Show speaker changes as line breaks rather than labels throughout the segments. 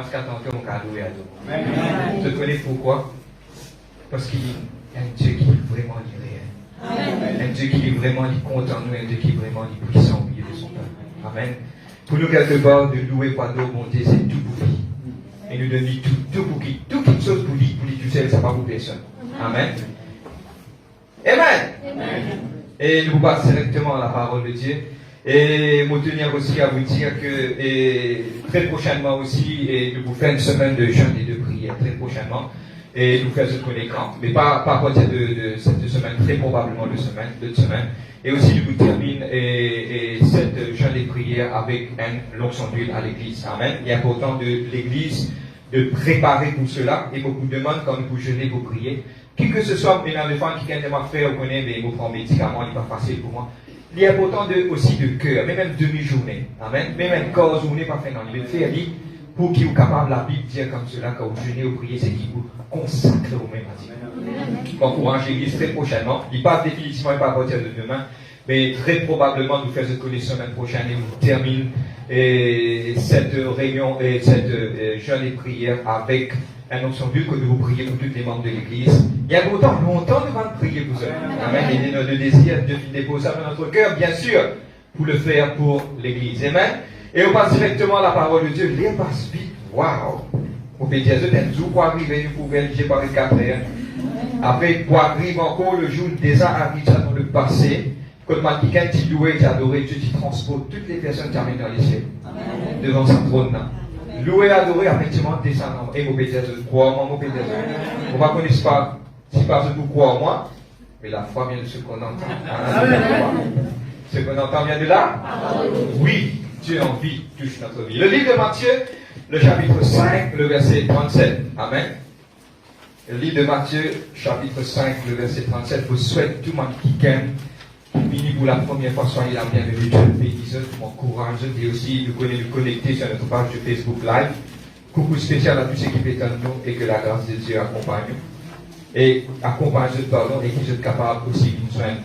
Parce qu'attends que mon cadeau est à nous. Tu connais pourquoi? Parce qu'il y a un Dieu qui est vraiment réel. Un Dieu qui est vraiment content nous, un Dieu qui est vraiment puissant au milieu de son peuple. Amen. Pour nous, quelque part, de louer par nos bontés, c'est tout pour lui. Et nous donner tout pour lui. Tout quelque chose pour lui tout seul, ça ne va pas pour personne. Amen. Amen. Et nous passons directement à la parole de Dieu. Et nous tenir aussi à vous dire que très prochainement aussi, et nous vous faire une semaine de jeûne et de prière, très prochainement. Et nous faire ce l'écran, mais pas à partir de cette semaine, très probablement de semaine. Et aussi, nous termine cette jeûne et prière avec un l'onction d'huile à l'église. Amen. Il est important de l'église de préparer pour cela. Et beaucoup demandent quand vous jeûnez, vous priez. Qui que ce soit, un enfant qui vient de faire, vous connaissez, mais vous prenez médicaments, il n'est pas facile pour moi. Il est important aussi de cœur, même demi-journée. Amen. Même un corps journée, pas fait dans le fait, dit, pour qu'il soit capable, la Bible dire comme cela, quand vous jeûnez ou priez, c'est qu'il vous consacre au même à Dieu. J'encourage l'église très prochainement. Il passe définitivement pas à partir de demain, mais très probablement nous faisons cette connaissance la semaine prochaine et nous termine cette réunion et cette jeûne et prière avec un onction d'huile que nous vous priez pour tous les membres de l'église. Il y a longtemps nous allons prier pour ça. Amen. Et notre désir de déposer ça dans notre cœur, bien sûr, pour le faire pour l'église. Amen. Et on passe directement à la parole de Dieu. Les passe vite. Waouh! On peut dire, je pour arriver, nous pouvons j'ai parlé de 4 heures. Après, pour arriver encore le jour déjà arrivé dans le passé, quand quelqu'un qui loué, qui adoré, Dieu qui transporte toutes les personnes qui amènent dans les cieux. Devant son trône. Louer, adorer, effectivement, descendre. Et vous pouvez dire, je crois en moi, vous pouvez dire, on ne va connaître pas, si pas je vous crois en moi, mais la foi vient de ce qu'on entend. Ce qu'on entend vient de là? Oui. Dieu en vie touche notre vie. Le livre de Matthieu, le chapitre 5, le verset 37. Amen. Le livre de Matthieu, chapitre 5, le verset 37. Vous souhaite tout le monde qui aime, qui vient pour la première fois, soyez la bienvenue. Dieu bénisse, m'encourage. Et aussi, nous connaissons nous connecter sur notre page de Facebook Live. Coucou spécial à tous ceux qui pétent nous et que la grâce de Dieu accompagne nous. Et accompagne pardon, et qui sont capables aussi de nous joindre,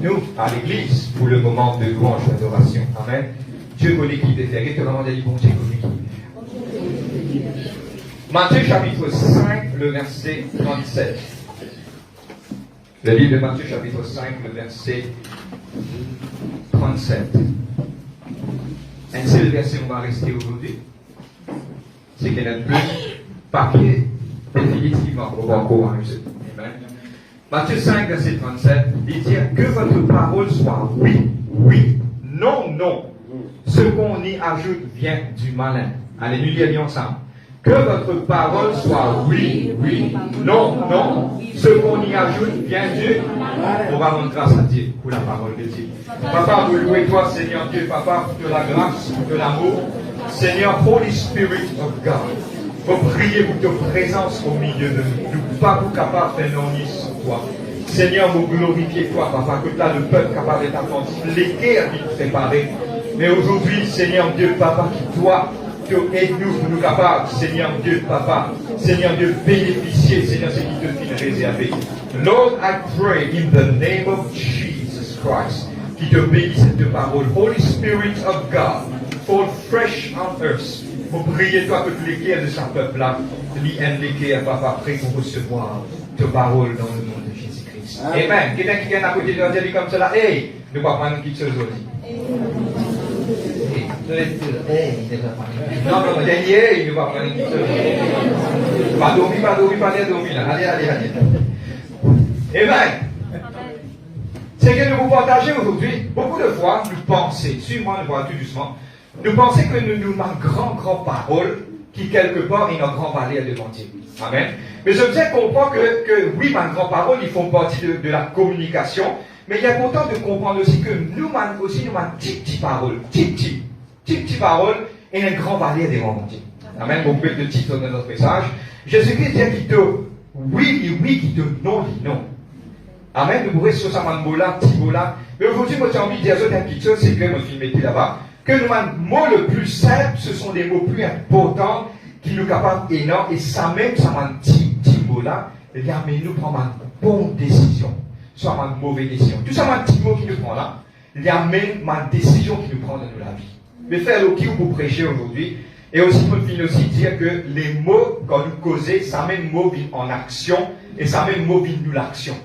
nous, à l'église, pour le moment de louange et d'adoration. Amen. Dieu connaît qui te fait. Que vraiment dit bon Dieu connaît qui. Matthieu chapitre 5, le verset 37. Le livre de Matthieu chapitre 5, le verset 37. Un seul verset où on va rester aujourd'hui. C'est qu'il y a plus papier. Définitivement, on va encore amuser. Amen. Matthieu 5, verset 37. Il dit que votre parole soit oui, oui, non, non. Ce qu'on y ajoute vient du malin. Allez, nous lire ensemble. Que votre parole soit oui, oui, non, non. Ce qu'on y ajoute vient du malin. On va rendre grâce à Dieu pour la parole de Dieu. Papa, vous louez toi, Seigneur Dieu, Papa, pour la grâce, pour l'amour. Seigneur, Holy Spirit of God. Vous priez pour ta présence au milieu de nous. Nous pas pour capable de faire non sur toi. Seigneur, vous glorifiez toi, Papa, que là le peuple capable d'être les guerres qui nous séparent. Mais aujourd'hui, Seigneur Dieu, Papa, qui doit te aider nous pour nous capables, Seigneur Dieu, Papa, Seigneur Dieu, bénéficier, Seigneur, ce qui te finit réservé. Lord, I pray in the name of Jesus Christ, qui te bénisse cette parole. Holy Spirit of God, fall fresh on earth. Pour prier, toi, que tous les guerres de ce peuple-là, lui indiquer à Papa, prêt pour recevoir ta parole dans le nom de Jésus-Christ. Amen. Quelqu'un qui vient à côté de nous dit comme cela, hey, nous ne pouvons pas prendre quelque chose aujourd'hui. Non, non, dernier, il ne va pas prendre quelque chose. Pas dormir, là. Allez. Amen. C'est que nous vous partagez aujourd'hui, beaucoup de fois, nous pensons, suis-moi, nous voyons tout doucement, nous pensons que nous avons une grande parole qui, quelque part, est une grande valeur devant Dieu. Amen. Mais je me sais comprendre que oui, ma grande parole, ils font partie de la communication, mais il est important de comprendre aussi que nous avons une petite parole, petite parole, et une grande valeur devant Dieu. Amen. Vous pouvez le titre de notre message. Jésus-Christ dit qu'il te oui et oui, qu'il te non et non. Amen. Nous pourrons sur ça, petit mot là. Mais aujourd'hui, moi, j'ai envie de dire une petite chose, c'est que mon film était là-bas. Que nous avons les mots le plus simple, ce sont des mots plus importants qui nous capables énormes. Et ça même, ça m'a petit mot là, eh bien, mais nous prenons une bonne décision, soit une mauvaise décision. Tout ça, un petit mot qui nous prend là, il y a même une décision qui nous prend dans la vie. Mais faire le qui pour prêcher aujourd'hui, Et aussi, pour finir aussi, dire que les mots, quand nous causons, ça même mot vient en action, et ça même mot vient nous l'action.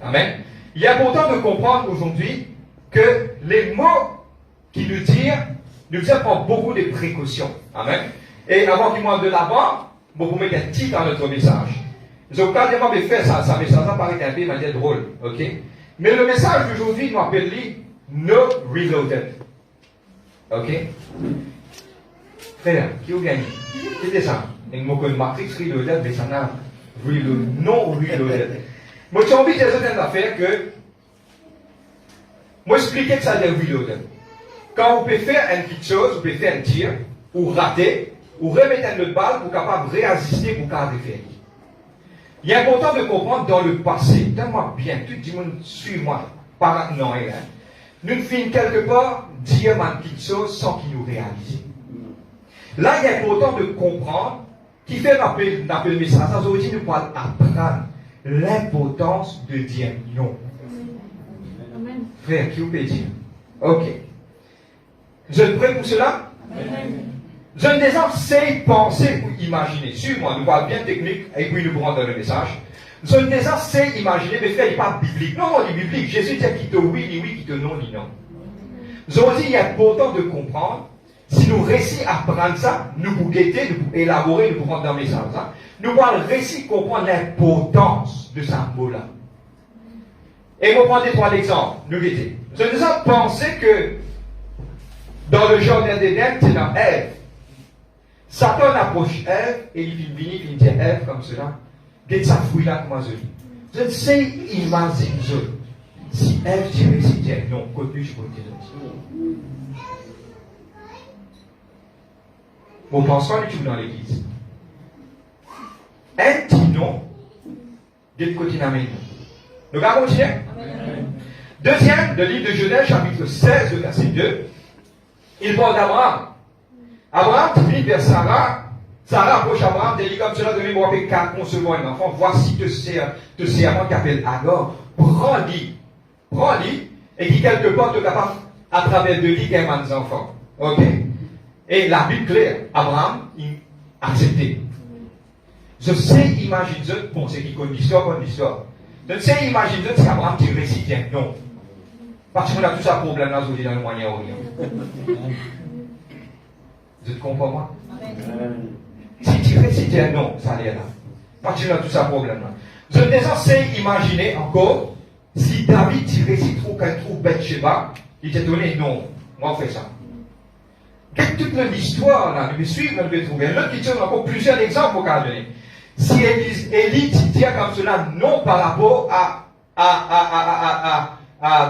Amen. Il est important de comprendre aujourd'hui que les mots qui nous disent prendre beaucoup de précautions. Amen. Et avant qu'il m'en de l'avant, bon, vous mettez un titre dans notre message. Donc, quand je vais faire ça message, ça paraît un peu de manière drôle, ok? Mais le message d'aujourd'hui nous appelle No Reloaded. Ok? Frère, qui a gagné? C'était ça. Et nous avons Matrix Reloaded, mais ça n'a non Reloaded. Moi, j'ai envie de dire certaines affaires que. Moi, expliquer que ça veut dire Reloaded. Quand vous pouvez faire une petite chose, vous pouvez faire un tir, ou rater, ou remettre une autre balle pour capable de réassister pour capable de faire. Il est important de comprendre dans le passé, donne-moi bien, tout le monde suis-moi, pas maintenant, hein. Nous finissons quelque part dire une petite chose sans qu'il nous réalise. Là, il est important de comprendre qui fait l'appel message. Ça veut dire nous pouvons apprendre l'importance de dire non. Amen. Frère, qui vous peut dire? Ok. Vous êtes prêts pour cela? Amen. Je ne désire c'est penser ou imaginer. Suis-moi, nous parlons bien technique et puis nous pourrons dans le message. Je ne désire c'est imaginer, mais frère, il n'est pas biblique. Non, il est biblique. Jésus dit qu'il te oui, ni oui, qu'il te non, ni non. Je vous dis, il est important de comprendre. Si nous réussissons à prendre ça, nous pouvons guetter, nous pouvons élaborer, nous pouvons prendre dans le message. Hein? Nous pouvons réussir à comprendre l'importance de ce mot-là. Et nous prenons trois exemples. Nous guetter. Je ne désire penser que dans le jardin d'Éden, c'est dans Ève. Satan approche Ève et il vient dire Ève comme cela. Get sa fouille là comme je dis. Je ne sais imaginer si Ève dirait si Dieu non, côté je peux dire. Vous pensez pas du tout dans l'église. Un dit non, de côté d'Amen. Nous allons continuer. Deuxième, le livre de Genèse, chapitre 16, verset 2. Il parle d'Abraham. Abraham dit vers Sarah. Sarah approche Abraham, dit comme cela, de moi avec 4 concevoir un enfant. Voici te servant qui appelle Agor. Prends-lui, et qui quelque part te capable, à travers de lui, qu'un des enfants. Ok? Et la Bible claire, Abraham, il a accepté. Je sais imaginer, bon, c'est qui connaît l'histoire, Je sais imaginer si Abraham dit récipient. Non. Parce qu'on a tout ça problème là, aujourd'hui, dans le Moyen-Orient. Vous êtes comprends moi? Si tu récites non, ça allait là. Parce qu'on a tout ça problème là. Je déjà sais imaginer encore, si David tirait si trop qu'un trou bête Sheba, il t'est donné non. Moi, on fait ça. Quelle toute l'histoire là, nous suivons, nous devons trouver. L'autre qui tient encore plusieurs exemples au cas donné. Si Élie dit comme cela non par rapport à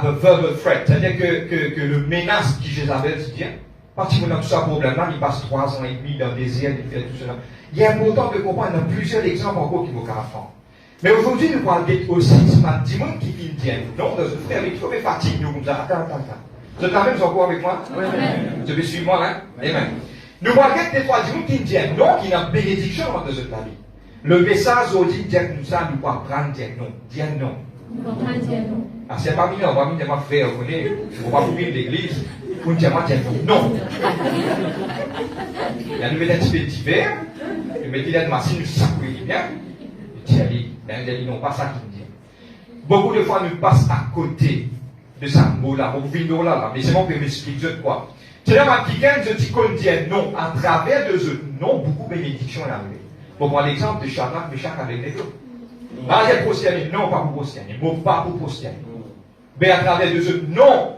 the verbal threat, c'est-à-dire que le menace qui Jézabel se tient, parce qu'on a tout ça problème là, il passe 3 ans et demi dans le désert, il fait tout cela. Il est important de comprendre, il y a plusieurs exemples encore qui vont faire. Mais aujourd'hui, nous parlons aussi de 10 monde qui viennent. Non, de ce frère, il faut fatigue, nous, comme ça. Attends. Vous êtes la même encore avec moi? Oui. Je vais suivre moi, hein? Amen. Nous parlons des 3 monde qui viennent. Non, qui n'a bénédiction dans cette vie. Le message aujourd'hui dit que nous ça, nous pouvons prendre dire non. Dire non. Ah, c'est pas mignon, on va me faire, vous connaissez, on va ouvrir l'église, pour dire non. Il y a nous mettre un petit peu d'hiver, nous mettons là de machine, nous sacouiller bien, et dit, non, pas ça qui me dit. Beaucoup de fois, nous passons à côté de ce mot-là, mon vidéo là, mais c'est bon que je m'explique quoi. C'est là, ma quelqu'un, je dis qu'on dit non, à travers de ce non, beaucoup de bénédictions sont arrivées. Pour prendre l'exemple de Shadrach, Meshach avec les deux. Ah, il y a prosterné, non, pas pour prosterner, mot pas pour prosterner. Mais à travers de ce non,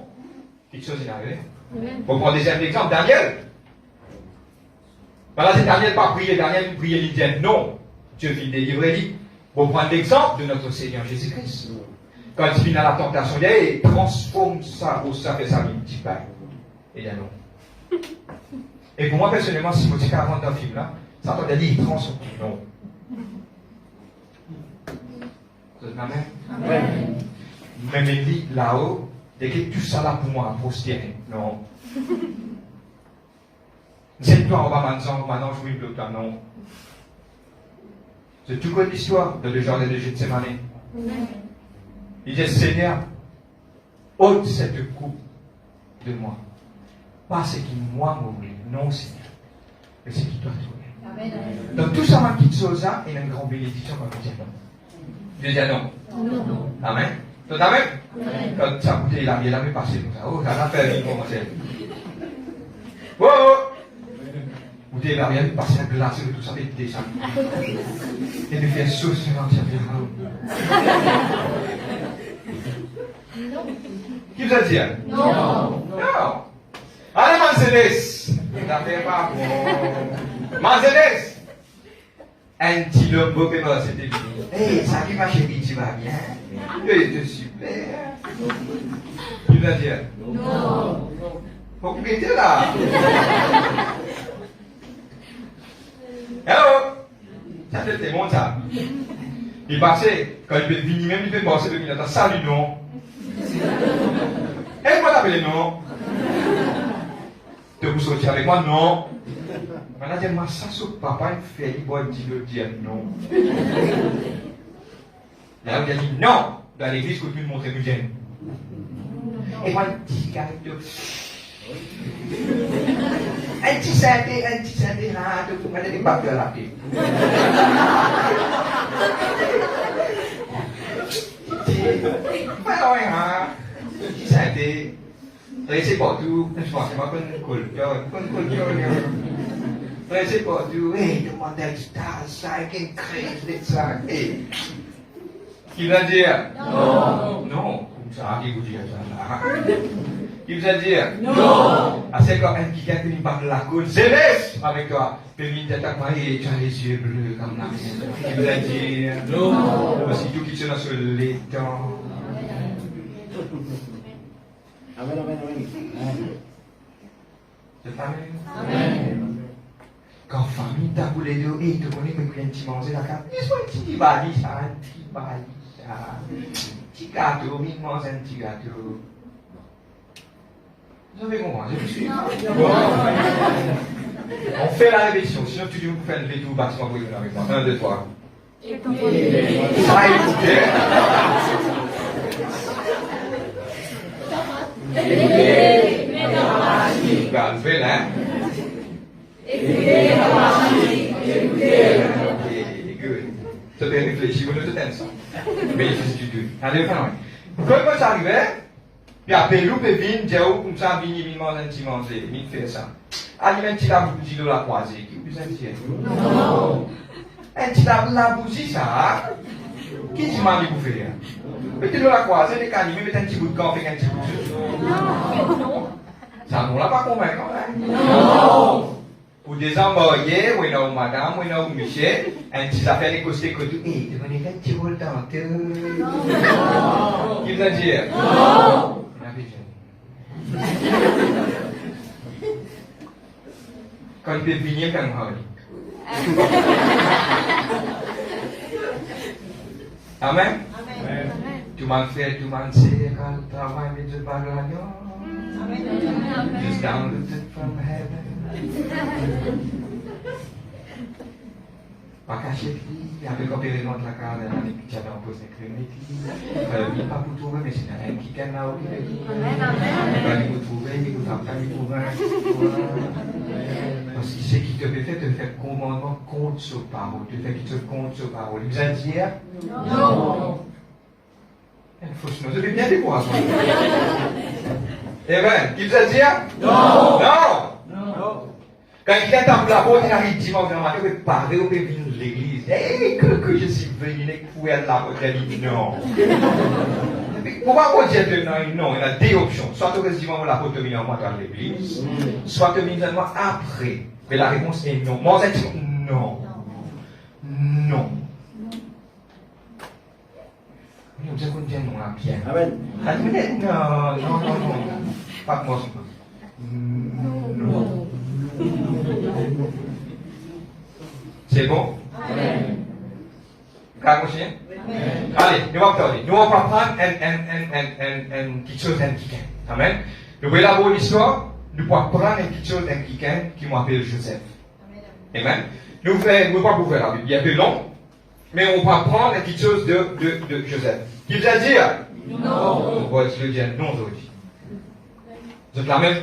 quelque chose est arrivé. Pour prendre deuxième exemple, Daniel. Voilà, c'est Daniel pas prié, Daniel prié, il dit non. Dieu vient délivrer lui. Pour prendre l'exemple de notre Seigneur Jésus-Christ. Quand il vient à la tentation, il transforme ça, ou ça fait ça, il dit pas. Et il dit non. Et pour moi, personnellement, si je dis 40 dans le film là, ça entend dire, il transforme. Non. Vous êtes ma mère? Amen. Mais il dit là-haut, dès que tout ça là pour moi, prosterner. Non. C'est toi, on va maintenant jouer le bloc là, non. C'est tout comme l'histoire de le jardin de Gethsémane. Il dit, Seigneur, ôte cette coupe de moi. Pas ce qui moi m'oublie. Non, Seigneur. Mais c'est qui doit trouver. Donc tout ça, ma petite chose, là, il y a une grande bénédiction quand vous dites non. Je dis non. Amen. Tout amen? Quand ça coûtait, il a même passé comme ça. Oh, ça va faire vite pour moi, c'est. Oh! Vous dites, il a même passé un glace et tout ça, il descend. Et il fait sauce sur l'entière. Qui vous a dit? Non. Allez, Mercedes. Ça fait pas bon. Mercedes. Un petit homme beau, mais moi, c'était bien. Hé, ça qui ma chérie, tu vas bien? C'est super. Qui vous a dit? Non. Faut que vous étiez là. Hello. Ça c'était bon, ça. Il passait, quand il peut venir, même il peut passer 2 minutes. Salut, non. Et moi, t'appelles non. Tu veux sortir avec moi? Non. Maintenant, dis-moi, ça, ce papa, il fait, il va dire non. Là, il a dit non. Dans l'église, que tu me montres que j'aime. Et moi, un petit caractère. Un petit synthé, là, tu peux mettre des papiers à la tête. Ouais, hein. Un petit synthé. C'est pas tout. Je pense que c'est un cool. C'est pas tout. Hey, demande un guitare, ça, qu'une crise de ça. Hey. Qui va dire? Non. Non. Comme ça, qui vous dit ça? Qui vous a dit? Non. Ah, c'est quand un qui me parle de la côte céleste avec toi. Puis il t'attaque moi et tu as les yeux bleus comme la mienne. Qui vous a dit? Non. Parce que tout qui se passe sur les temps.
Amen.
C'est amen. Quand famille t'a voulu dire, et tu connais que tu viens de manger la carte, il soit un petit bali, ça, un petit bali, ça. Petit gâteau, il mange un petit gâteau. Vous avez compris, je me suis. On fait la répétition, sinon tu dis vous faites le tout bâtiment pour y venir avec moi. 1, 2, 3. Ça a écouté. Écoutez, hein? Écoutez, good. Ça peut réfléchir, vous ne te tenez ça. Bénéfice du Dieu. Allez, enfin, quand ça arrivait, puis après, l'eau peut venir, dire, comme ça, venir, manger un petit manger, il fait ça. Allez, un petit la bougie de la croisée, qui vous a dit? Non. Un petit la bougie, ça, qui dit, m'a dit, vous faites rien? Mettez de la croisée, les canimés, mettez un petit bout de camp, avec un petit bout de jeu. Non. Ça, on l'a pas convaincu, hein? Non. Pour des envoyés, ou une madame, ou une monsieur, un petit affaire de côté que tout. Hé, tu venais un petit rôle d'entre. Non. Qui vous a dit? Non. Quand il peut venir, quand il Amen. Tu m'as fait, tu m'as dit, quand le travail me dit pas just downloaded from heaven. Pas caché, avec opéré dans la carte, il y avait un poste clinique. Il pas pour trouver, mais c'est un qui gagne là où il est. Il faut trouver, il faut trouver. Parce que ce qui te fait te faire commandement contre sa parole. Tu fais qu'il te compte sa parole. Il vous a dit? Non. Il faut se noter bien des courageux. Eh bien, qui vous a dit? Non. Non. Quand il a tapé la porte, il arrive dimanche matin, il peut parler, il peut venir de l'église. Eh, que je suis venu, il faut être là, il dit non. Pourquoi on dit non? Il y a deux options. Soit tu restes dimanche, la porte te vient en moi dans l'église, soit tu viens moi après. Mais la réponse est non. Moi, je dis non. Non. Nous avons dit non à Pierre.
Amen.
Non. Pas moi, non. C'est bon? Amen. Calme-toi. Allez, nous allons parler. Nous allons prendre quelque chose d'un kikin. Amen. Nous allons élaborer l'histoire. Nous pouvons prendre quelque chose d'un kikin qui m'appelle Joseph. Amen. Nous ne pouvons pas ouvrir la Bible. Il y a peu long. Mais on va prendre quelque chose de Joseph. Qui vous a dit? Non. On va le dire non aujourd'hui. Vous êtes la même?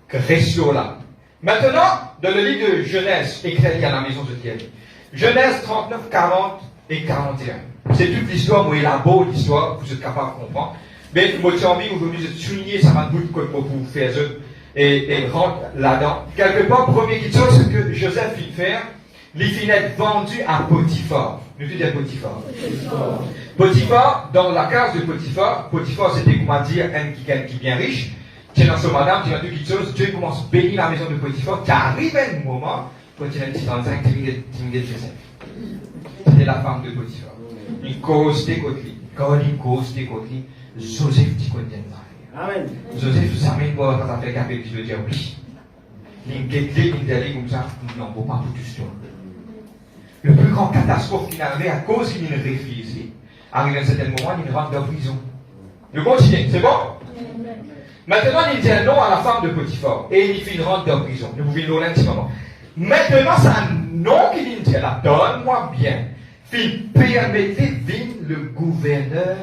Que restez là. Maintenant, dans le livre de Genèse, écrit à la maison de Thierry. Genèse 39, 40 et 41. C'est toute l'histoire, moi, élabore l'histoire, vous êtes capable de comprendre. Mais moi, j'ai envie aujourd'hui de souligner ça m'a beaucoup pour vous faire et rentrer là-dedans. Quelque part, premier qui chose, c'est que Joseph fit faire, les finettes vendues à Potiphar. Nous disons Potiphar. Potiphar, dans la case de Potiphar, Potiphar c'était, comment dire, un qui bien riche. Tiens, dans ce madame, tu as dit quelque chose, Dieu commence à bénir la maison de Potiphar, qui arrive à un moment, quand il a un petit 35, tu Joseph. C'était la femme de Potiphar. Une cause des côtés. Quand une cause des côtés, Joseph dit qu'on vient de
Amen.
Joseph, vous savez, moi, quand on fait café, je veux dire oui. Il d'aller comme ça, non, faut pas pour tout ça. Le plus grand catastrophe qu'il avait à cause qu'il ne réfléchit, arrive à un certain moment, il rentre en prison. Je continue, c'est bon? Maintenant, il dit un nom à la femme de Potiphar, et il fait une rentre en prison. Nous pouvons l'ouvrir un petit moment. Maintenant, c'est un nom qu'il dit là, donne-moi bien. Puis, permettez de le gouverneur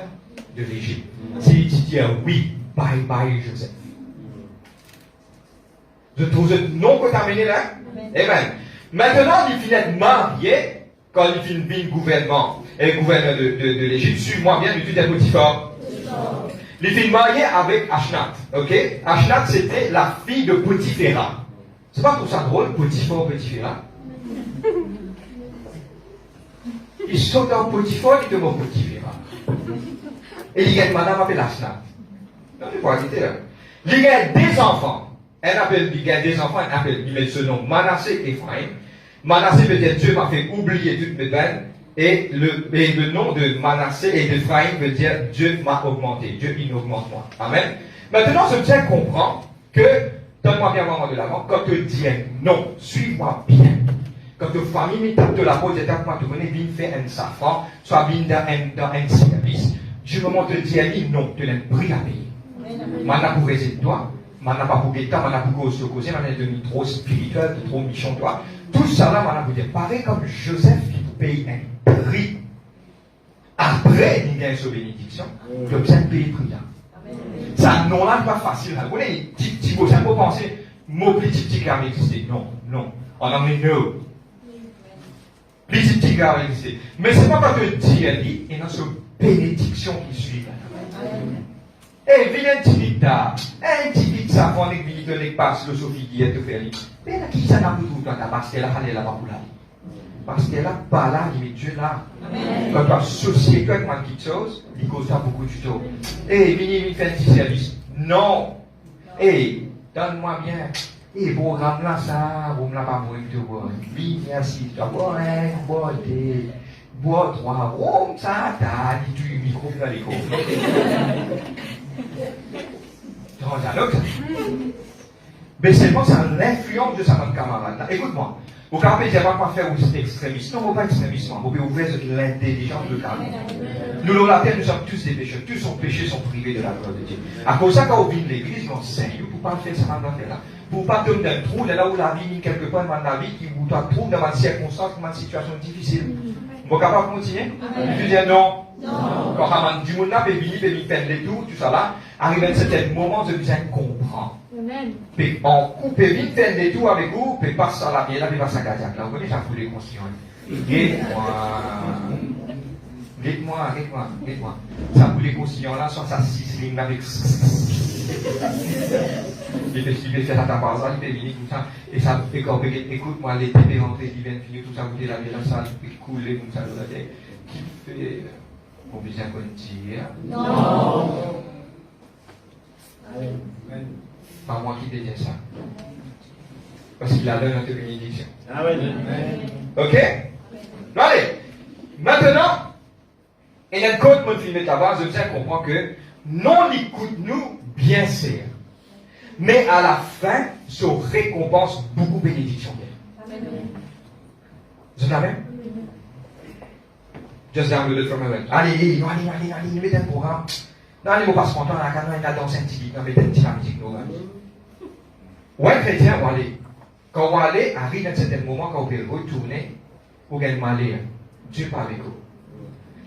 de l'Égypte. S'il dit oui, bye bye Joseph. Je trouve ce nom que tu as amené là? Amen. Maintenant, il finit d'être marié, quand il finit de gouvernement, et gouverneur de l'Égypte, suis-moi bien du tout des Potiphar. Il finit marié avec Ashnat. Ok? Ashnat, c'était la fille de Potiphéra. C'est pas pour ça drôle, Potiphar, Potiphéra? Il saute dans Potiphar, il demande Potiphéra. Et il y a une madame appelée Ashnat. Non, il faut arrêter là. Il y a des enfants. Il y a des enfants, il met ce nom Manassé et Ephraim. Manassé veut dire Dieu m'a fait oublier toutes mes peines. Et le nom de Manassé et d'Ephraim veut dire Dieu m'a augmenté. Dieu, il augmente moi. Amen. Maintenant, je tiens à comprendre que, donne-moi bien moment de l'avant, quand tu dis non, suis-moi bien. Quand ta famille tape de la peau, tu tapes moi, tu connais, bien fait un safran, soit bien dans un service. Du moment où tu dis non, tu n'as pris à payer. Maintenant, pour résister toi, maintenant, pas pour guetter, maintenant, pour causer, maintenant, devenu trop spirituel, trop michon, toi. Tout ça là, maintenant, vous dire, pareil comme Joseph, il paye un prix. Après, il gagne sa bénédiction. Il obtient un prix là. Ça, non, là, pas facile. Vous voyez, petit beau, ça peut penser, mot petit car exister. Non, non. On en met no. Petit car exister. Mais c'est pas parce que Dieu dit, il y a une bénédiction qui suit. Et viens un petit vite ça, on est vite, on est pas philosophie qui est tout fait. Mais là, qui ça n'a plus tout le temps, parce qu'elle a allé là-bas pour la vie. Parce qu'elle a pas là, il met Dieu là. Quand tu as associé avec moi quelque chose, il cause ça beaucoup de choses. Et viens faire un petit service. Non. Et donne-moi bien. Et programme là, ça, vous ne l'avez pas besoin de voir. Viens, merci. Tu vas boire un, boire des. Bois, trois, oh, ça, t'as dit du micro dans les cours. Tu rends dialogue? Mais c'est bon, ça l'influence de sa camarade. Écoute-moi. Vous ne pouvez pas quoi faire aux extrémistes. Non, pas extrémisme. Vous pouvez ouvrir l'intelligence de calme. Nous, la terre, nous sommes tous des pécheurs. Tous nos péchés sont privés de la gloire de Dieu. À cause de ça, quand on vit de l'église, on sait, pour pas faire ça, on va faire là. Pour pas tomber dans un trou, là où la vie, quelque part dans la vie, qui vous trouve dans une circonstance, dans une situation difficile. Vous êtes capable de continuer? Tu dis non. Quand du monde là, peut venir faire les tours, tout ça là, arrive à un certain moment, vous besoin de comprendre. Puis on coupe vite faire des tours avec vous, puis passe à la vie, là, puis passe à cardiaque. Là, vous connaissez, ça fout les conscients. Dites-moi. Ça fout les conscients là, soit ça 6 lignes avec. Il fait faire ta part, il fait venir tout ça, et ça fait comme, écoute-moi, l'été est rentré, il vient de finir tout ça, goûter la vie dans ça, il couler comme ça, qui fait. On peut bien dire. Non. Pas moi qui te dis ça. Parce qu'il a donné notre bénédiction. Ok? Allez. Maintenant, il y a un code mon film là-bas, je tiens à comprendre que non écoute-nous bien sûr. Mais à la fin, ça récompense beaucoup de bénédictions. Vous êtes là-même? Just down the from heaven. Allez, mettez un programme. Non, allez, vous passez mon temps à la canne, il a dansé un petit peu, mettez un petit musique, nous. Ouais, chrétien, on va aller. Quand on va aller, arrive à un certain moment, quand on peut retourner, pour gagner aller. Dieu parle avec vous.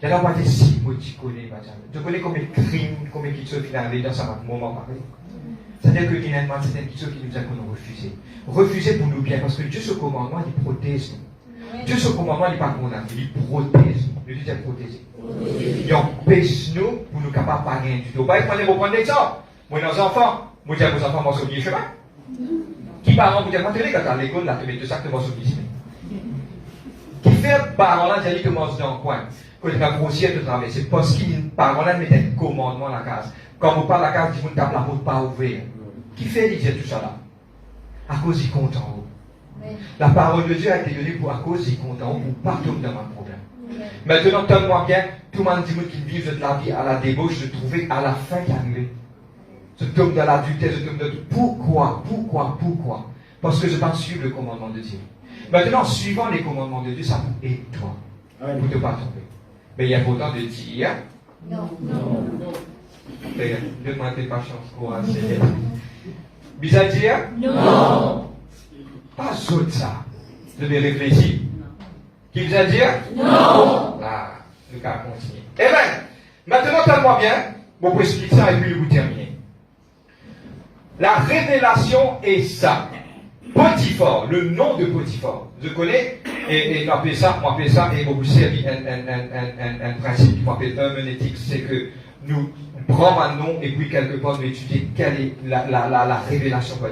Il y a là, si moi, tu connais, tu connais comme un crime, comme quelque chose qui est arrivé dans ce moment pareil. C'est-à-dire que finalement, c'est une chose qui nous a qu'on refusé. Refuser pour nous bien, parce que Dieu, ce commandement, il protège nous. Dieu, ce commandement, il n'est pas condamné, il protège nous. Dieu dit protéger. Il empêche nous pour nous capables de pas rien du tout. Bah, il fallait vous prendre l'exemple. Moi, nos enfants, moi, je dis à vos enfants, moi, sur le chemin. Qui parent, vous dites, moi, tu es à l'école, là, tu mets tout ça, tu vas sur le chemin. Qui fait parents là, tu commences dans le coin. Quand tu as grossier de travail, c'est parce qu'il parents là, met un commandement dans la case. Quand vous parlez de la case, vous ne tapez la route pas ouverte. Qui fait dire tout ça là? À cause il compte en haut. La parole de Dieu a été donnée pour à cause il compte en haut, pour pas tomber dans un problème. Maintenant, donne-moi bien, tout le monde dit qu'il vit de la vie à la débauche, de trouver à la fin qui arrive. Je tombe dans l'adultère, je tombe dans tout. Pourquoi? Parce que je ne pas suivre le commandement de Dieu. Maintenant, en suivant les commandements de Dieu, ça vous aide toi. Pour ne pas tomber. Mais il y a pourtant de dire. Non. Ne demandez pas chance pour un Seigneur. Bizarre dire? Non. Pas autre ça. Je vais réfléchir. Qui vous a dit? Non. Là, le cas continue. Eh bien, maintenant, tellement bien, on peut expliquer ça et puis vous terminer. La révélation est ça. Potiphar, le nom de Potiphar. Je connais, et on appelle ça, et on vous servir un principe qui m'appelle herméneutique, c'est que nous prenons un nom et puis quelque part nous étudier quelle est la révélation qu'on a.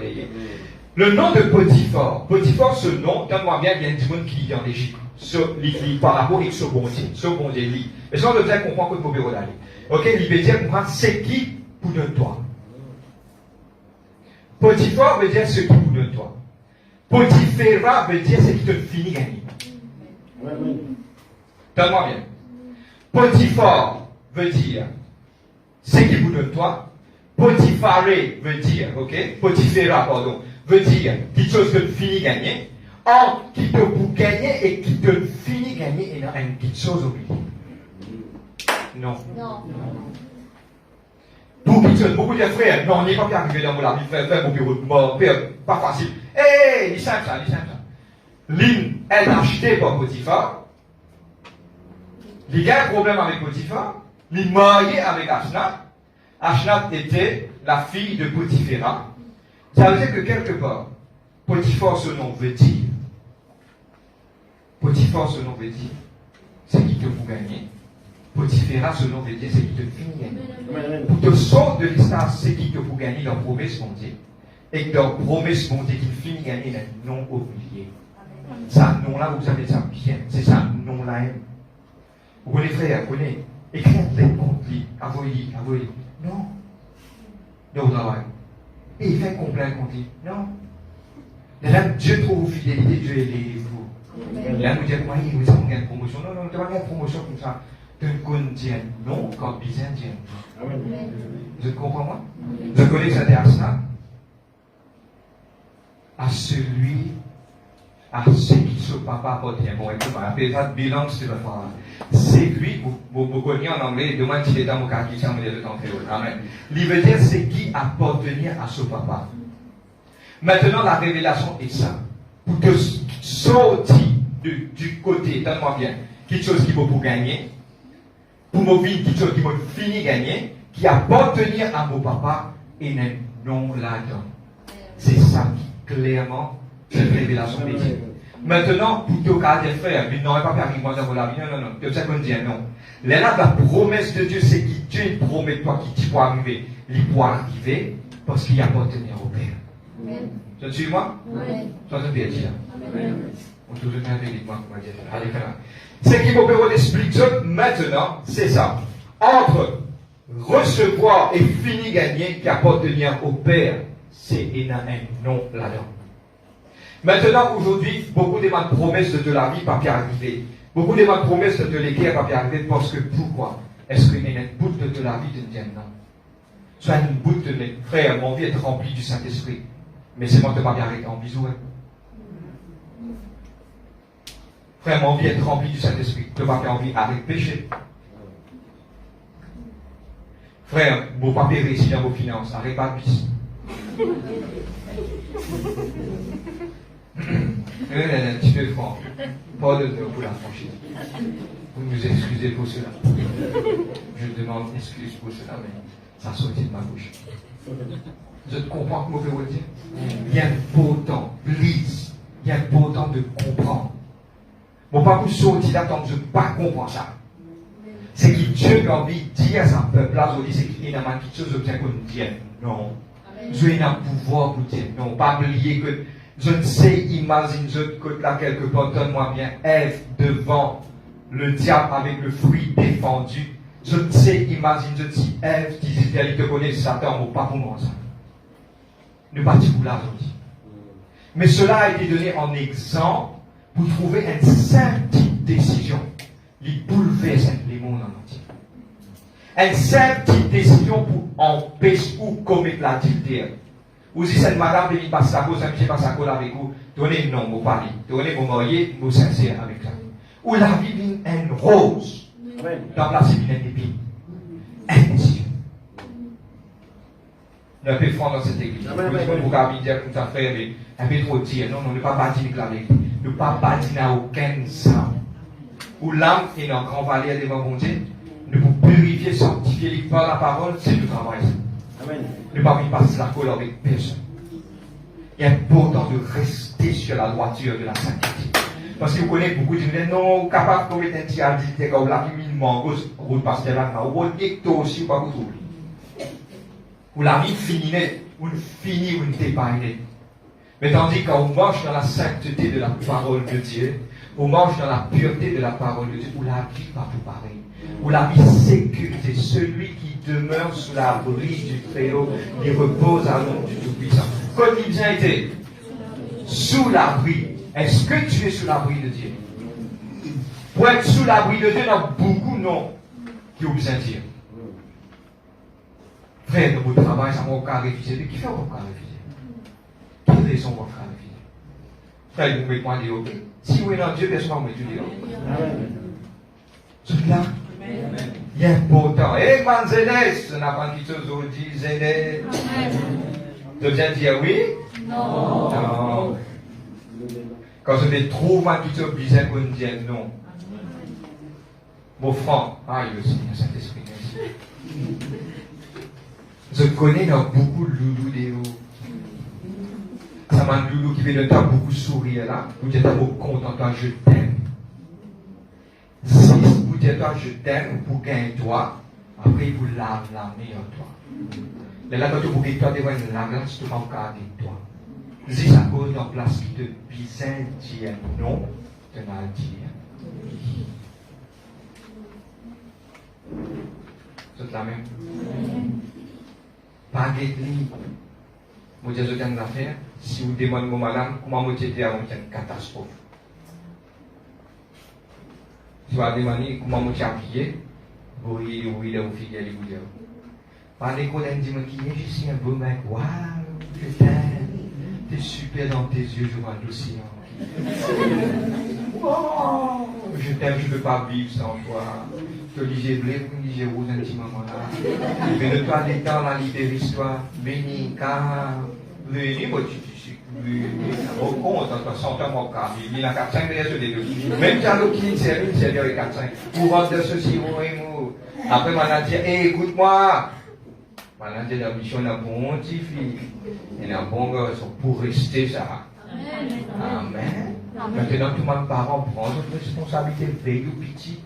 Le nom de Potiphar. Potiphar, ce nom, donne-moi bien, il y a du monde qui lit en Égypte. Par rapport à ce bon Dieu lit. Mais ça, on doit bien comprendre que nous pouvons aller. Ok, il veut dire comprendre c'est qui pour de toi. Potiphar veut dire ce qui pour de toi. Potiphera veut dire ce qui te finit gagner. Donne-moi bien. Potiphar veut dire ce qui vous donne toi. Potipharé veut dire, ok? Potiphera, pardon, veut dire quelque chose que tu finis gagner. Or, qui te pour gagner et qui te finit gagner, et non, une petite chose oubliée. Non. Pour quelque chose, beaucoup de frères, non, on n'est pas bien arrivé dans la vie, faire mon bureau de mort, pas facile. Il est simple ça. Lynn, elle a acheté par Potiphar. Il y a un problème avec Potiphar. Il est marié avec Ashnat. Ashnat était la fille de Potiphera. Ça veut dire que quelque part, Potiphar, ce nom veut dire, c'est qui te faut gagner. Potiphera, ce nom veut dire, c'est qui te finit gagner. Pour te sortir de l'histoire, c'est qui te faut gagner dans la promesse mondiale. Et que dans la promesse mondiale, qui finit gagner un nom oublié. Ça, nom-là, vous savez ça bien. C'est ça, nom-là. Vous connaissez, frère, vous connaissez. Écrire des comptes, envoyer. Non. Non, au travail. Et il fait complaindre contre lui. Non. Et là, Dieu trouve fidélité, Dieu est vous. Là, nous disons, oui, nous avons une promotion. Non, tu n'as pas une promotion comme ça. Tu ne connais non, quand bizarre dit non. Vous comprenez moi? Je connais que ça dit à ça. À celui, à ceux qui sont papa apportent. Bon, écoute, on appelle ça bilan sur le frère. C'est lui, vous connaissez en anglais, demande s'il est dans mon cas, qui s'en met de temps créole. Amen. Il veut dire c'est qui appartenir à son papa. Maintenant, la révélation est ça. Pour te sortir du côté, donne-moi bien, quelque chose qui vaut pour gagner, pour me vivre quelque chose qui me finit gagner, qui appartenir à mon papa et non là-dedans. C'est ça qui, clairement, cette révélation est dit. Maintenant, pour tout cas des frères, il n'aurait pas permis moi dans la vie. Non. C'est pour ça qu'on dit non. Là, la promesse de Dieu, c'est que Dieu promet toi qui pour arriver. Il pourra arriver parce qu'il appartenir au Père. Tu me suis moi? Oui. Ça te fait dire. On te donne avec moi, comment dire. Allez, voilà. Ce qui vous explique maintenant, c'est ça. Entre recevoir et finir gagner qui appartenir au Père, c'est un non là-dedans. Maintenant, aujourd'hui, beaucoup de ma promesses de la vie pas pu arriver. Beaucoup de ma promesses de l'équerre pas pu arriver parce que pourquoi? Est-ce qu'il y a une bout de la vie de Dieu? Non. Soit une bout de mes frères, mon vie est remplie du Saint-Esprit. Mais c'est moi qui ne pas bien arrêter en bisous. Hein. Frère, mon vie est remplie du Saint-Esprit. Tu n'as pas envie d'arrêter de pécher. Frère, vos papiers réussis dans vos finances. Arrête pas de bis. Un petit peu franc. Pardonnez-nous pour la franchise. Vous nous excusez pour cela. Je demande excuse pour cela, mais ça sortit de ma bouche. Je comprends ce que vous dire. Il est important, please, il est important de comprendre. Bon, pas pour sortir là tant que je ne pas comprendre ça. C'est que Dieu a envie de dire à son peuple là, c'est qu'il y a quelque chose de bien qu'on dit. Non. Dieu a un pouvoir pour dire. Non, pas oublier que je ne sais, imagine, je côté là quelque part, donne-moi bien Ève devant le diable avec le fruit défendu. Je ne sais, imagine, je dis Ève, qui te connaît, Satan, ou pas pour moi ça. Nous partons pour là aujourd'hui. Mais cela a été donné en exemple pour trouver une simple petite décision. Il bouleverse les mondes en entier. Une simple petite décision pour empêcher ou commettre l'adultère. Ou si cette madame qui passe sa cause, un petit passe sa cause avec vous, donnez non, vous parlez. Donnez vos mariés, vous sincères avec ça. Ou la vie est une rose. Dans la vie est une épine. Une décision. Nous pouvons prendre dans cette église. Vous avez dire comme ça, frère, mais un peu trop dire. Non, non, ne pas bâtir avec la vérité. Ne pas bâtir à aucun sang. Où l'âme est dans grand valeur devant mon Dieu. Ne vous purifier, sanctifier par la parole, c'est le travail. Ne pas passer la colle avec personne. Il est important de rester sur la droiture de la sainteté. Parce que vous connaissez beaucoup de gens, non, capable de commettre un petit adultère, comme la vie mango, ou le pasteur là, ou le aussi, pas vous oublier. Ou la vie finie, ou finit, ou ne t'est pas née. Mais tandis qu'on marche dans la sainteté de la parole de Dieu, on marche dans la pureté de la parole de Dieu, où la vie va vous pareil. Où la vie sécurisée, celui qui demeure sous l'abri du Très-Haut, il repose à l'ombre du Tout-Puissant. Quand il vient été sous l'abri, est-ce que tu es sous l'abri de Dieu? Pour être sous l'abri de Dieu, il y a beaucoup de noms qui ont besoin de dire. Frère, dans votre travail, ça m'a encore réfusé. Mais qui fait encore réfuser? Quelle raison va faire réfuser? Frère, vous pouvez moi dire, ok. Si vous êtes dans Dieu, personne ne va me dire. C'est là. Il est important. Et Manzeles, on n'a pas dit aujourd'hui, Zénès. Tu viens dire oui? Non. Non. Quand je vais trop mal qui te bizarre qu'on dit non. Mon frère, ah, il est aussi, Saint-Esprit. Je connais dans beaucoup de loulous des hauts. Ça m'a un loulou qui fait de temps beaucoup sourire là. Vous êtes beaucoup content quand je t'aime. Si vous dites je t'aime pour gagner toi, après il vous lave la meilleure toi. Mais là, quand vous voulez toi, devant une lame, tu ne vas pas garder toi. Si ça cause en place qui te bizarre, dire non, tu n'as dire oui. C'est la même. Pas d'église. Moi, je dis une affaire. Si vous demandez mon madame, comment vous dites à une catastrophe? Si vous demandez comment vous êtes habillé, vous riez, vous figurez, vous dites. Par les collègues disent qui est, je suis un beau mec, waouh, je t'aime, t'es super dans tes yeux, je vois l'océan. Wow, je t'aime, je ne peux pas vivre sans toi. Je te disais blé, je me disais rose un petit moment là. Mais le toi des temps, la libérée histoire, béni, car, béni, moi tu suis plus, au compte, en sentant mon cas, il y a 4-5 derrière ce début. Même si l'autre qui c'est bien les 4-5. Pour vendre ceci, vous, après, on a dit, écoute-moi. Maintenant, c'est la mission d'un bon petit fille et d'un bon garçon pour rester ça. Amen. Maintenant, tout le monde parent prend notre responsabilité, veille ou pitié.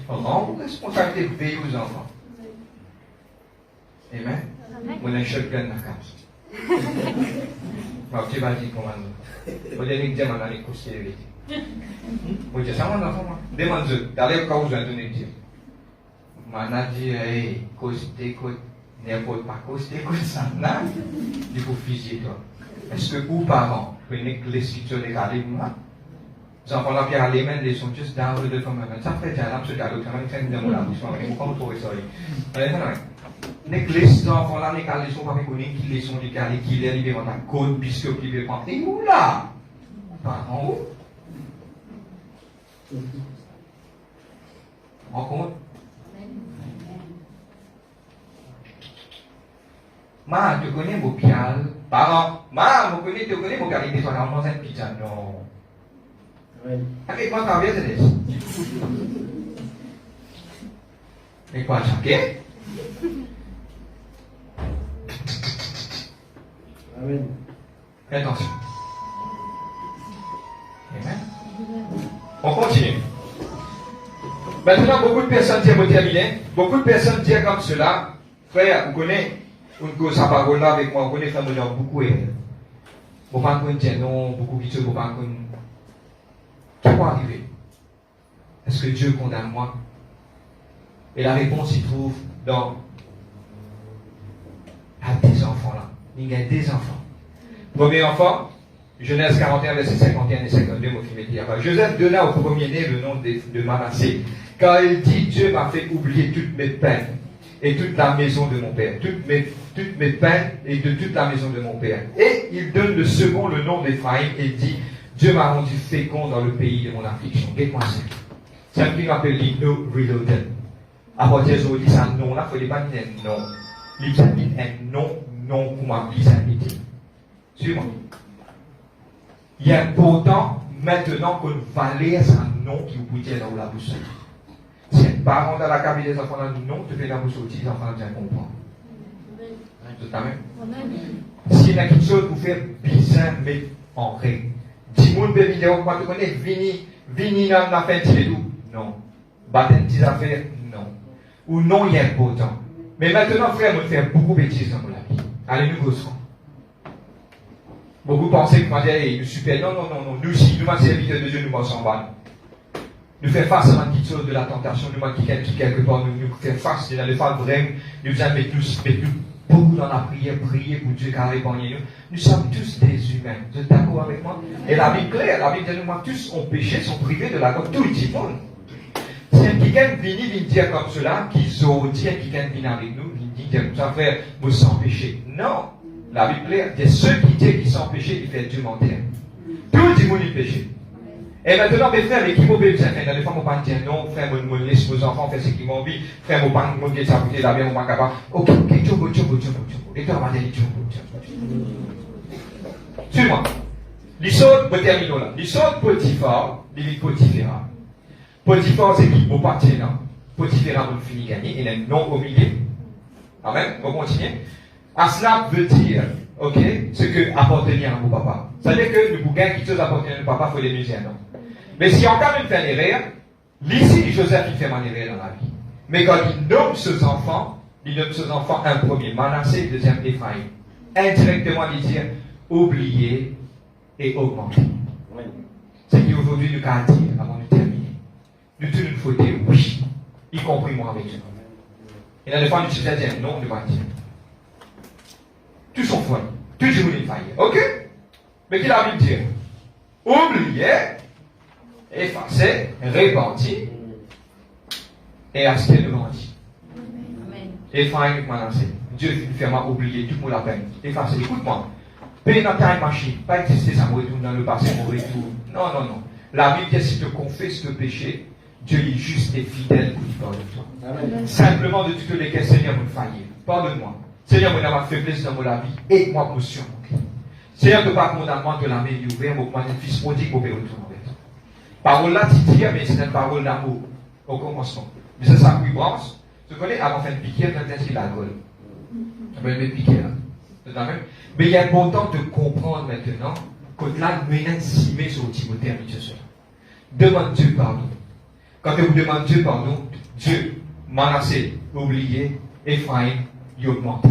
Rends responsabilité, veille aux enfants. Amen. On a un shotgun dans la case. Tu vas dire comment nous. Vous allez dire maintenant les courses télévisées. Vous dites ça, mon enfant, demande-le. D'aller au cas où vous avez dit. Mana dit, hey, côté, n'importe pas côté, ça, là, il faut figer toi. Est-ce que vous, parents, vous connaissez l'écriture des calés, moi? Les enfants, là, pierre, les mains, ils sont juste dans le deux femmes. Ça fait déjà, là, ce dialogue, ça m'a dit, c'est une demande, mais comment vous trouvez ça? Les enfants, là, les calés sont pas méconnus, qui les sont du calé, qui les libèrent dans la côte, puisque qui veut prendre. Et où, là? Parents, où? En compte? Ma, tu connais mon pial? Parents, ma, tu connais mon pial? Il est dans un pizza, non. Avec moi, tu as bien, c'est. Et quoi, chaque?
Amen.
Attention. Amen. On continue. Maintenant, beaucoup de personnes disent, beaucoup de personnes disent comme cela, frère, vous connaissez, une cause à parole là avec moi, vous connaissez, frère, vous beaucoup erreur. Vous ne pouvez pas dire non, beaucoup de choses, vous ne pouvez pas dire. Qu'est-ce qui va arriver? Est-ce que Dieu condamne moi? Et la réponse s'y trouve dans des enfants là. Il y a des enfants. Premier enfant, Genèse 41, verset 51 et 52, mon film dit. Joseph donna au premier-né le nom de Manassé, car il dit, Dieu m'a fait oublier toutes mes peines et toute la maison de mon père. Toutes mes peines et de toute la maison de mon père. Et il donne le second le nom d'Éphraïm et dit, Dieu m'a rendu fécond dans le pays de mon affliction. Qu'est-ce que c'est un qui m'appelle l'Igno Reloaded. À partir de ce ça non, là, il ne faut pas dire non. Il y a un non pour ma vie, suis-moi. Il est important maintenant qu'on valise un nom qui vous peut dire dans la bouche. Si un parent dans la cabine des enfants dans le nom, tu fais la bouche aussi, les enfants bien comprendre. Tout à fait. S'il y a quelque chose pour faire bizarre, mais en règle. Dis-moi une belle vidéo, quand tu connais, vini dans la fin de tout. Non. Baptême des affaires, non. Ou non, il est important. Mais maintenant, frère, on fait beaucoup de bêtises dans la vie. Allez, nous gossons. Beaucoup pensent que moi, nous super. Non. Nous, si nous, serviteurs de Dieu, nous pensons en bas. Nous faisons face à une chose de la tentation, nous, qui quelque part, nous faisons face, dans le fall vraiment, nous allons mettre beaucoup dans la prière, prier pour Dieu qui a répondu nous. Nous sommes tous des humains. Vous êtes d'accord avec moi? Et la Bible claire, la Bible dit nous, tous ont péché, sont privés de la gloire. Tout le monde. Si quelqu'un vient dire comme cela, qu'ils ont dit, quelqu'un vient avec nous, il dit, ça fait, vous sans péché. Non. La Bible claire dit, ceux qui disent qu'ils sont péchés, ils font Dieu mentir. Tout le monde est péché. Et maintenant, mes frères, qui m'ont besoin de faire, des fois, on ne peut pas dire non, frère, on laisse vos enfants faire ce qu'ils m'ont dit, frère, on ne peut pas s'appuyer là, on ne peut pas capable. Ok, tchobo. Et toi, on va dire tchobo. Suis-moi. L'histoire, je termine là. L'histoire de Potiphar, il Potiphar. Potiphar, c'est qui? Vous partez là. Potiphar, vous finissez gagner, il a un nom au milieu. Amen. On continue. Asnap veut dire, ok, ce que appartenir à mon papa. Ça veut dire que le bouquin qui chose appartenir à mon papa, il faut les musiciens, non? Mais si encore une fait une erreur, ici, Joseph, il fait une erreur dans la vie. Mais quand il nomme ses enfants, un premier, Manassé, deuxième, Ephraïm. Indirectement, il dit, oublier et augmenter. C'est qu'aujourd'hui, nous avons dire, avant de terminer, nous tous nous faut dire oui, y compris moi avec Dieu. Et dans le fond, nous disons non, nous va dire. Tous sont foies, tous les jours, ils faillent. Ok? Mais qu'il a envie de dire? Oublier, effacer, répartir, et acheter le menti. Ephraïm, Manassé. Dieu fait oublier tout pour la peine. Effacer, écoute-moi. Payer dans ta machine, pas exister, ça me retourne dans le passé, mon retour. Non. La Bible dit si tu confesses le péché, Dieu est juste et fidèle pour te pardonner toi. Amen. Simplement de toutes les questions, Seigneur, me faillir. Pardonne-moi. Seigneur, moi, ma faiblesse dans ma vie, aide-moi pour surmonter. Seigneur, ne pas condamner de la main ouverte, mon fils prodigue, mon père retourne avec toi. Parole là, tu dis, mais c'est une parole d'amour au commencement. Mais c'est ça qui brasse. Tu connais, avant de faire une piqûre, tu as dit la gueule. Tu peux le piquer là. Mais il est important de comprendre maintenant que là, nous sommes cimés sur le Timothée, demande Dieu pardon. Quand vous demandez Dieu pardon, Dieu, Manassé, oublié, Ephraïm, il augmente.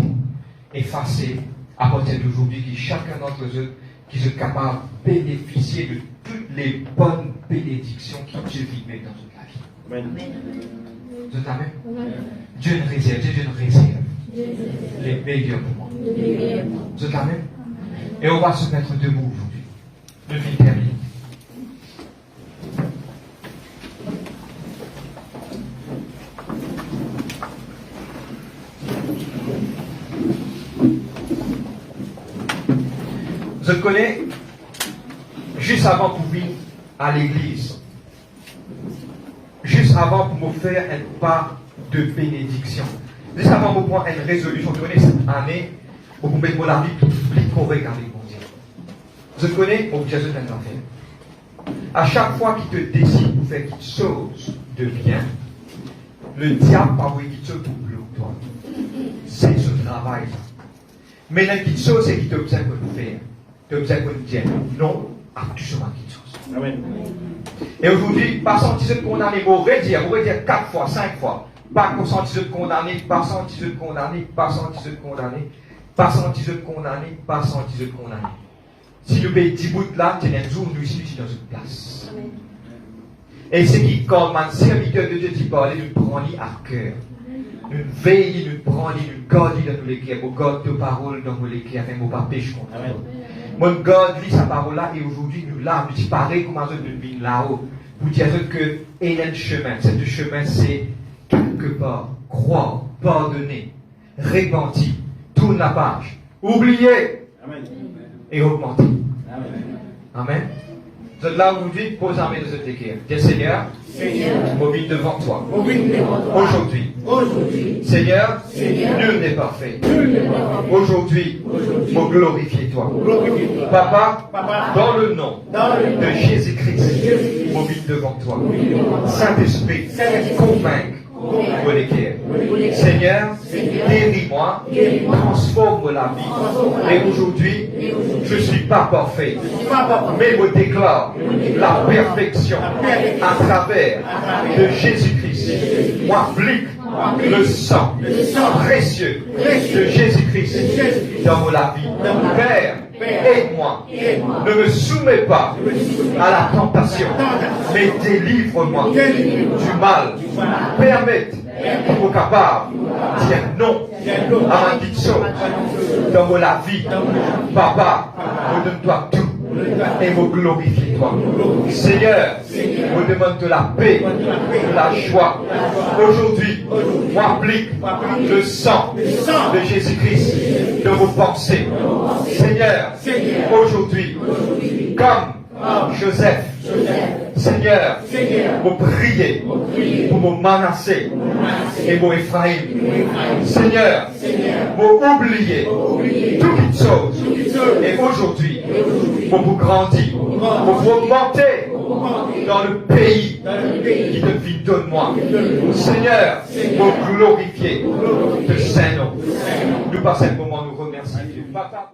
Effacé, à partir d'aujourd'hui, qui chacun d'entre eux, qui sont capables de bénéficier de toutes les bonnes bénédictions que Dieu vit mettre dans toute la vie. Amen. Vous êtes amen? Dieu nous réserve, les meilleurs moments. Vous êtes amen? Et on va se mettre debout aujourd'hui. Le film termine. Je connais, juste avant pour venir à l'église, juste avant pour me faire un pas de bénédiction, juste avant pour prendre une résolution, je connais cette année, pour mettre la vie plus correcte avec mon Dieu. Je connais, mon Dieu, c'est un enfer. À chaque fois qu'il te décide pour faire quelque chose de bien, le diable va envoyer quelque chose pour bloquer toi. c'est ce travail. Mais la petite chose, c'est qu'il t'observe pour nous faire. T'observe pour nous dire non à tout ce petite chose.
Amen.
Et aujourd'hui, pas senti de condamner, on va dire 4 fois, 5 fois. Pas qu'on senti de condamner, pas senti de condamner, pas senti de condamner, pas senti de condamner, pas senti de condamner. Si nous payons 10 bouts là, c'est un jour, nous ici dans une place.
Amen.
Et c'est qui, quand un serviteur de Dieu dit parler, nous prenons à cœur. Nous veillons, nous prenons, nous gardons dans nos cœurs. Nous gardons tes paroles dans nos cœurs, afin que nous ne pêchons contre
Amen.
moi. Mon God lit sa parole là, et aujourd'hui, nous là, nous disons pareil comme nous venons là-haut. Pour dire que il y a un chemin. Ce chemin, c'est quelque part, croire, pardonner, repentir, tourner la page, oublier
Amen.
et augmenter.
Amen.
Amen. Vous êtes là aujourd'hui, pose la main de cette équerre. Dis Seigneur,
Seigneur,
mobile devant toi.
mobile devant toi.
Aujourd'hui,
Aujourd'hui,
Seigneur,
Seigneur,
nul n'est parfait.
nul ne peut pas.
Aujourd'hui, vous glorifiez toi.
Glorifie-toi.
Papa,
Papa,
dans le nom
dans le nom
de Jésus-Christ, mobile devant toi. Saint-Esprit, convainc mon équerre. Seigneur, guéris-moi, transforme la vie. Et aujourd'hui, je ne suis pas parfait, mais me déclare la perfection à travers de Jésus-Christ. Moi, applique le sang précieux de Jésus-Christ dans la vie. Père, aide-moi. Ne me soumets pas à la tentation, mais délivre-moi du mal. Permette pour capable de dire non à ma petite chose dans la vie. Papa, me donne-toi tout et me glorifie toi. Seigneur, me demande de la paix, de la joie. Aujourd'hui, moi applique le sang de Jésus-Christ de vos pensées. Seigneur, aujourd'hui, comme Joseph, Seigneur, vous priez pour me menacer et vous Ephraïm. Seigneur, vous oubliez toutes choses. Et aujourd'hui, vous grandir, vous augmenter dans le pays qui devine de moi. Seigneur, vous glorifier de Saint-Nom. Nous passons un moment, nous remercions Dieu. Papa.